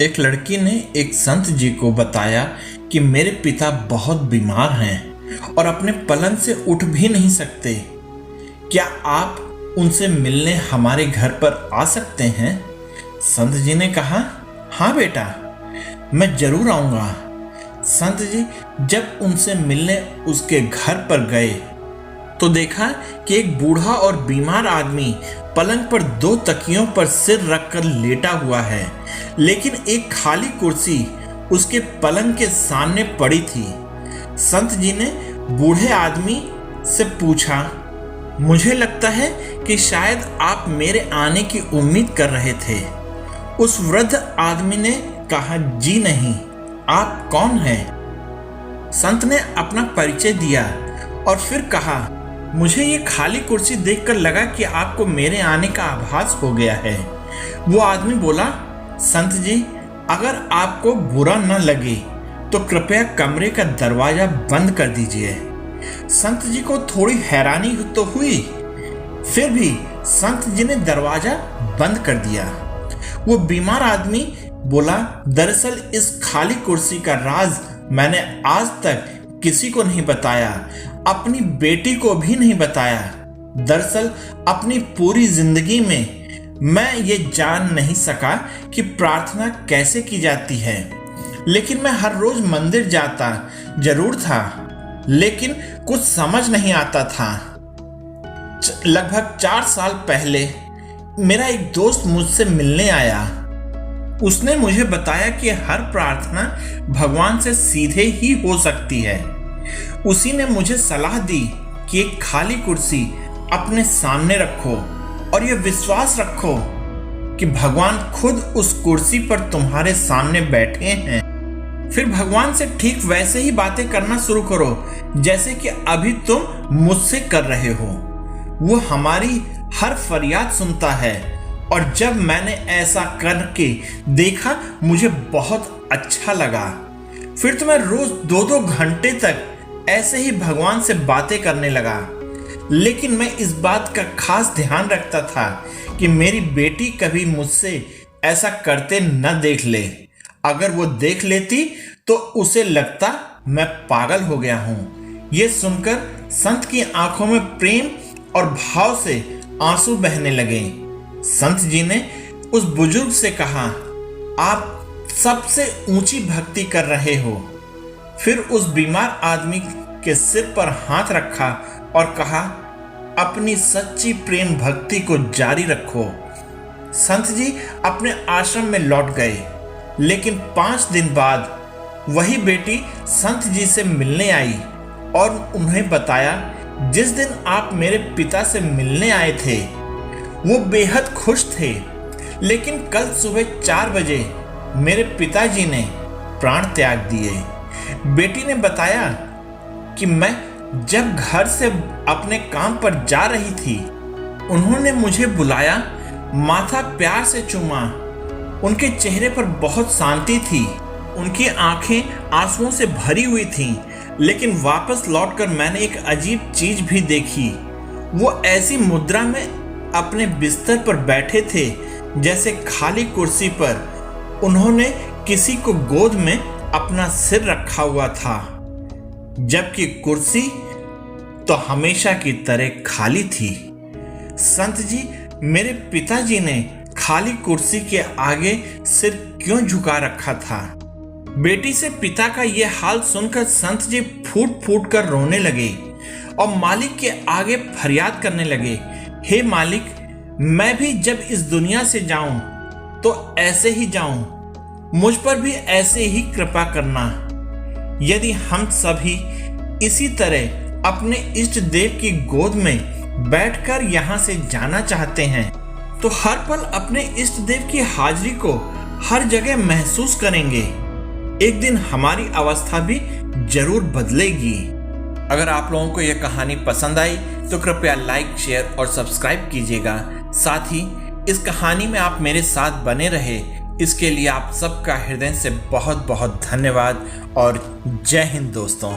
एक लड़की ने एक संत जी को बताया कि मेरे पिता बहुत बीमार हैं और अपने पलंग से उठ भी नहीं सकते। क्या आप उनसे मिलने हमारे घर पर आ सकते हैं? संत जी ने कहा, हाँ बेटा, मैं जरूर आऊंगा। संत जी जब उनसे मिलने उसके घर पर गए तो देखा कि एक बूढ़ा और बीमार आदमी पलंग पर दो तकियों पर सिर रखकर लेटा हुआ है, लेकिन एक खाली कुर्सी उसके पलंग के सामने पड़ी थी। संत जी ने बूढ़े आदमी से पूछा, मुझे लगता है कि शायद आप मेरे आने की उम्मीद कर रहे थे। उस वृद्ध आदमी ने कहा, जी नहीं, आप कौन हैं? संत ने अपना परिचय दिया और फिर कहा, मुझे ये खाली कुर्सी देखकर लगा कि आपको मेरे आने का आभास हो गया है। वो आदमी बोला, संत जी, अगर आपको बुरा न लगे तो कृपया कमरे का दरवाजा बंद कर दीजिए। संत जी को थोड़ी हैरानी तो हुई, फिर भी संत जी ने दरवाजा बंद कर दिया। वो बीमार आदमी बोला, दरअसल इस खाली कुर्सी का राज मैंने आज तक किसी को नहीं बताया, अपनी बेटी को भी नहीं बताया। दरअसल अपनी पूरी जिंदगी में मैं ये जान नहीं सका कि प्रार्थना कैसे की जाती है, लेकिन मैं हर रोज मंदिर जाता जरूर था, लेकिन कुछ समझ नहीं आता था। लगभग 4 साल पहले मेरा एक दोस्त मुझसे मिलने आया। उसने मुझे बताया कि हर प्रार्थना भगवान से सीधे ही हो सकती है। उसी ने मुझे सलाह दी कि एक खाली कुर्सी अपने सामने रखो और यह विश्वास रखो कि भगवान खुद उस कुर्सी पर तुम्हारे सामने बैठे हैं। फिर भगवान से ठीक वैसे ही बातें करना शुरू करो जैसे कि अभी तुम मुझसे कर रहे हो। वो हमारी हर फरियाद सुनता है, और जब मैंने ऐसा करके देखा मुझे बहुत अच्छा लगा। फिर तो मैं रोज 2-2 घंटे तक ऐसे ही भगवान से बातें करने लगा, लेकिन मैं इस बात का खास ध्यान रखता था कि मेरी बेटी कभी मुझसे ऐसा करते न देख ले। अगर वो देख लेती तो उसे लगता मैं पागल हो गया हूँ। ये सुनकर संत की आंखों में प्रेम और भाव से आंसू बहने लगे। संत जी ने उस बुजुर्ग से कहा, आप सबसे ऊंची भक्ति कर रहे हो। फिर उस बीमार आदमी के सिर पर हाथ रखा और कहा, अपनी सच्ची प्रेम भक्ति को जारी रखो। संत जी अपने आश्रम में लौट गए, लेकिन 5 दिन बाद वही बेटी संत जी से मिलने आई और उन्हें बताया, जिस दिन आप मेरे पिता से मिलने आए थे वो बेहद खुश थे, लेकिन कल सुबह 4 बजे मेरे पिताजी ने प्राण त्याग दिए। बेटी ने बताया कि मैं जब घर से अपने काम पर जा रही थी, उन्होंने मुझे बुलाया, माथा प्यार से चूमा। उनके चेहरे पर बहुत शांति थी, उनकी आंखें आंसुओं से भरी हुई थीं, लेकिन वापस लौटकर मैंने एक अजीब चीज भी देखी। वो ऐसी मुद्रा में अपने बिस्तर पर बैठे थे जैसे खाली कुर्सी पर उन्होंने किसी को गोद में अपना सिर रखा हुआ था, जबकि कुर्सी तो हमेशा की तरह खाली थी। संत जी, मेरे पिताजी ने खाली कुर्सी के आगे सिर क्यों झुका रखा था? बेटी से पिता का यह हाल सुनकर संत जी फूट फूट कर रोने लगे और मालिक के आगे फरियाद करने लगे, हे मालिक, मैं भी जब इस दुनिया से जाऊं तो ऐसे ही जाऊं, मुझ पर भी ऐसे ही कृपा करना। यदि हम सभी इसी तरह अपने इष्ट देव की गोद में बैठकर यहाँ से जाना चाहते हैं तो हर पल अपने इष्ट देव की हाजिरी को हर जगह महसूस करेंगे। एक दिन हमारी अवस्था भी जरूर बदलेगी। अगर आप लोगों को यह कहानी पसंद आई तो कृपया लाइक, शेयर और सब्सक्राइब कीजिएगा। साथ ही इस कहानी में आप मेरे साथ बने रहे, इसके लिए आप सबका हृदय से बहुत बहुत धन्यवाद और जय हिंद दोस्तों।